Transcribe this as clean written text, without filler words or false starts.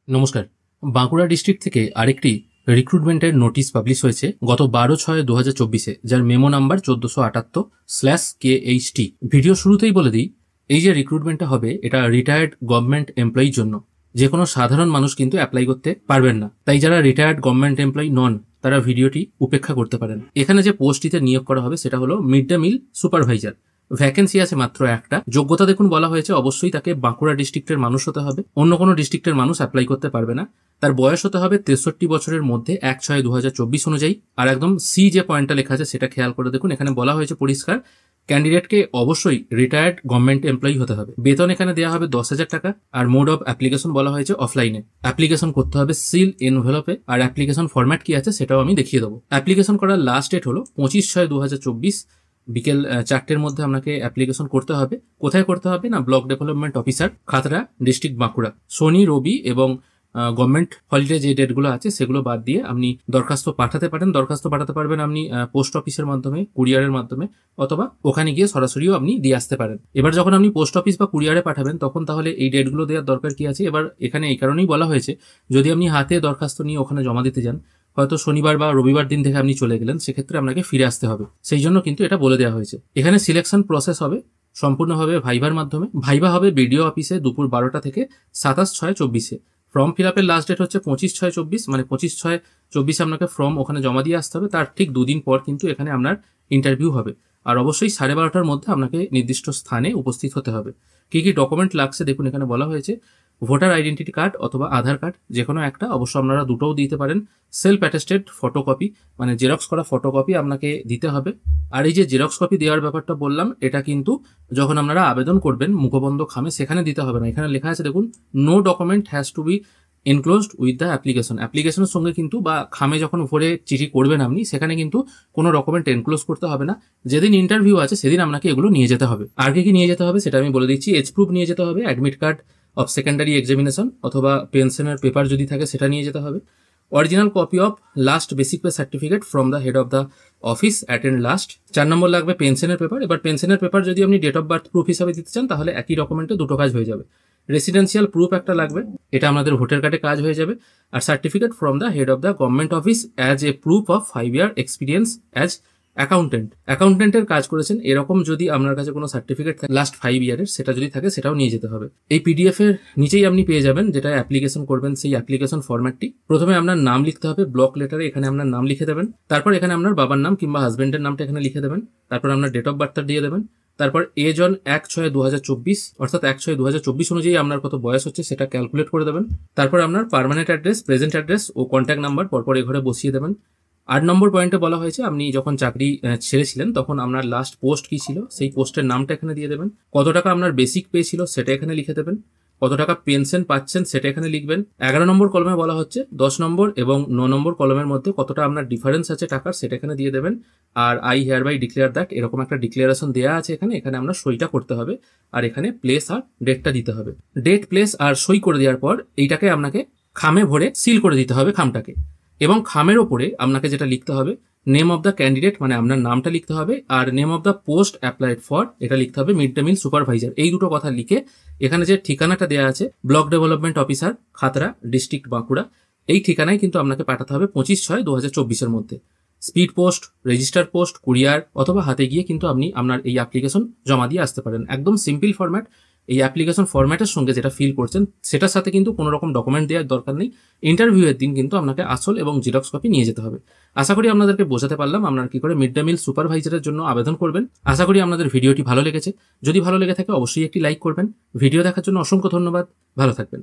নমস্কার। বাঁকুড়া ডিস্ট্রিক্ট থেকে আরেকটি রিক্রুটমেন্টের নোটিশ পাবলিশ হয়েছে গত 12/6/2024-এ, যার মেমো নাম্বার 1478/KHT। ভিডিও শুরুতেই বলে দিই, এই যে রিক্রুটমেন্টটা হবে এটা রিটায়ার্ড গভর্নমেন্ট এমপ্লয়ির জন্য। যে কোনো সাধারণ মানুষ কিন্তু অ্যাপ্লাই করতে পারবেন না, তাই যারা রিটায়ার্ড গভর্নমেন্ট এমপ্লয়ি নন তারা ভিডিওটি উপেক্ষা করতে পারেন। এখানে যে পোস্টটিতে নিয়োগ করা হবে সেটা হলো mid day meal supervisor. Vacancy আছে মাত্র একটা। যোগ্যতা দেখুন বলা হয়েছে অবশ্যই তাকে বাঁকুড়া ডিস্ট্রিক্টের মানুষ হতে হবে, অন্য কোনো ডিস্ট্রিক্টের মানুষ অ্যাপ্লাই করতে পারবে না। তার বয়স হতে হবে 63 বছরের মধ্যে 1/6/2024 অনুযায়ী। আর একদম সি যে পয়েন্টটা লেখা আছে সেটা খেয়াল করে দেখুন, এখানে বলা হয়েছে পরিষ্কার ক্যান্ডিডেটকে অবশ্যই রিটায়ার্ড গভর্নমেন্ট এমপ্লয়ি হতে হবে। বেতন এখানে দেওয়া হবে 10,000 টাকা। আর মোড অফ অ্যাপ্লিকেশন বলা হয়েছে অফলাইনে অ্যাপ্লিকেশন করতে হবে সিল এনভেলপে। আর অ্যাপ্লিকেশন ফরম্যাট কি আছে সেটাও আমি দেখিয়ে দেবো। অ্যাপ্লিকেশন করার লাস্ট ডেট হলো 25/6/2024 বিকেল 4টের মধ্যে আপনাকে অ্যাপ্লিকেশন করতে হবে। কোথায় করতে হবে না, block development officer, Khatra, district Bankura. শনি, রবি এবং গভর্নমেন্ট হলিডে যে ডেটগুলো আছে সেগুলো বাদ দিয়ে আপনি দরখাস্ত পাঠাতে পারেন। দরখাস্ত পাঠাতে পারবেন আপনি পোস্ট অফিসের মাধ্যমে, কুরিয়ারের মাধ্যমে, অথবা ওখানে গিয়ে সরাসরিও আপনি দিয়ে আসতে পারেন। এবার যখন আপনি পোস্ট অফিস বা কুরিয়ারে পাঠাবেন তখন তাহলে এই ডেটগুলো দেওয়ার দরকার কি আছে। এবার এখানে এই কারণেই বলা হয়েছে, যদি আপনি হাতে দরখাস্ত নিয়ে ওখানে জমা দিতে যান, হয়তো শনিবার বা রবিবার দিন থেকে আপনি চলে গেলেন, সেক্ষেত্রে আপনাকে ফিরে আসতে হবে। সেই জন্য কিন্তু এটা বলে দেওয়া হয়েছে। এখানে সিলেকশন প্রসেস হবে সম্পূর্ণভাবে ভাইবার মাধ্যমে। ভাইবা হবে বিডিও অফিসে দুপুর 12টা থেকে 27/6/24-এ। ফর্ম ফিল আপের লাস্ট ডেট হচ্ছে 25/6/24, মানে 25/6/24 আপনাকে ফর্ম ওখানে জমা দিয়ে আসতে হবে। তার ঠিক দুদিন পর কিন্তু এখানে আপনার ইন্টারভিউ হবে। আর অবশ্যই 12:30টার মধ্যে আপনাকে নির্দিষ্ট স্থানে উপস্থিত হতে হবে। কি কি ডকুমেন্ট লাগছে দেখুন, এখানে বলা হয়েছে ভোটার আইডেন্টিটি কার্ড অথবা আধার কার্ড, যে কোনো একটা। অবশ্য আপনারা দুটোও দিতে পারেন। সেলফ অ্যাটেস্টেড ফটোকপি, মানে জেরক্স করা ফটোকপি আপনাকে দিতে হবে। আর এই যে জেরক্স কপি দেওয়ার ব্যাপারটা বললাম, এটা কিন্তু যখন আপনারা আবেদন করবেন মুখবন্ধ খামে, সেখানে দিতে হবে না। এখানে লেখা আছে দেখুন, no document has to be enclosed with the application. অ্যাপ্লিকেশনের সঙ্গে কিন্তু বা খামে যখন ভরে চিঠি করবেন আপনি, সেখানে কিন্তু কোনো ডকুমেন্ট এনক্লোজ করতে হবে না। যেদিন ইন্টারভিউ আছে সেদিন আপনাকে এগুলো নিয়ে যেতে হবে। আর কি নিয়ে যেতে হবে সেটা আমি বলে দিচ্ছি। এজ প্রুফ নিয়ে যেতে হবে, admit card of secondary examination অথবা পেনশনের পেপার যদি থাকে সেটা নিয়ে যেতে হবে। Original copy of last basic pay certificate from the head of the office attend last. 4 নম্বর লাগবে পেনশনের পেপার। এবার পেনশনের পেপার যদি আপনি ডেট অফ বার্থ প্রুফ হিসাবে দিতে চান তাহলে একই ডকুমেন্টে দুটো কাজ হয়ে যাবে। রেসিডেন্সিয়াল প্রুফ একটা লাগবে, এটা আমাদের ভোটার কার্ডে কাজ হয়ে যাবে। আর certificate from the head of the government office as a proof of 5 year experience as অ্যাকাউন্টেন্টের কাজ করেছেন এরকম যদি আপনার কাছে কোনো সার্টিফিকেট থাকে লাস্ট 5 years, সেটা যদি থাকে সেটাও নিয়ে যেতে হবে। এই পিডিএফ এর নিচেই আপনি পেয়ে যাবেন যেটা অ্যাপ্লিকেশন করবেন, সেই অ্যাপ্লিকেশন ফরম্যাটটি। প্রথমে আপনার নাম লিখতে হবে, ব্লক লেটারে এখানে আপনার নাম লিখে দেবেন। তারপর এখানে আপনার বাবার নাম কিংবা হাজবেন্ডের নামটা এখানে লিখে দেবেন। তারপর আপনার ডেট অফ বার্থটা দিয়ে দেবেন। তারপর এজ অন 1/6/2024, অর্থাৎ 1/6/2024 অনুযায়ী আপনার কত বয়স হচ্ছে সেটা ক্যালকুলেট করে দেবেন। তারপর আপনার পার্মানেন্ট অ্যাড্রেস, প্রেজেন্ট অ্যাড্রেস ও কন্ট্যাক্ট নাম্বার পরপর এ ঘরে বসিয়ে দেবেন। 8 নম্বর পয়েন্টে বলা হয়েছে আপনি যখন চাকরি ছেড়েছিলেন তখন আপনার লাস্ট পোস্ট কি ছিল সেই পোস্টের নামটা এখানে দিয়ে দেবেন। কত টাকা আপনার বেসিক পে ছিল সেটা এখানে লিখে দেবেন। কত টাকা পেনশন পাচ্ছেন সেটা এখানে লিখবেন। 11 নম্বর কলমে বলা হচ্ছে 10 নম্বর এবং 9 নম্বর কলমের মধ্যে কতটা আপনার ডিফারেন্স আছে টাকার সেটা এখানে দিয়ে দেবেন। আর I hereby declare that এরকম একটা ডিক্লারেশন দেওয়া আছে এখানে। এখানে আপনার সইটা করতে হবে আর এখানে প্লেস আর ডেটটা দিতে হবে। ডেট, প্লেস আর সই করে দেওয়ার পর এইটাকে আপনাকে খামে ভরে সিল করে দিতে হবে খামটাকে। এবং খামের ওপরে আপনাকে যেটা লিখতে হবে, নেম অফ দ্য ক্যান্ডিডেট, মানে আপনার নামটা লিখতে হবে। আর name of the post applied for, এটা লিখতে হবে মিড ডে মিল সুপারভাইজার। এই দুটো কথা লিখে এখানে যে ঠিকানাটা দেওয়া আছে block development officer, Khatra, district Bankura, এই ঠিকানায় কিন্তু আপনাকে পাঠাতে হবে 25/6/2024-এর মধ্যে। Speed post, register post, courier অথবা হাতে গিয়ে কিন্তু আপনি আপনার এই অ্যাপ্লিকেশন জমা দিয়ে আসতে পারেন। একদম সিম্পল ফরম্যাট। এই অ্যাপ্লিকেশন ফরম্যাটের সঙ্গে যেটা ফিল করছেন সেটার সাথে কিন্তু কোনো রকম ডকুমেন্ট দেওয়ার দরকার নেই। ইন্টারভিউয়ের দিন কিন্তু আপনাকে আসল এবং জেরক্স কপি নিয়ে যেতে হবে। আশা করি আপনাদেরকে বোঝাতে পারলাম আপনারা কি করে মিড ডে মিল সুপারভাইজারের জন্য আবেদন করবেন। আশা করি আপনাদের ভিডিওটি ভালো লেগেছে। যদি ভালো লেগে থাকে অবশ্যই একটি লাইক করবেন। ভিডিও দেখার জন্য অসংখ্য ধন্যবাদ। ভালো থাকবেন।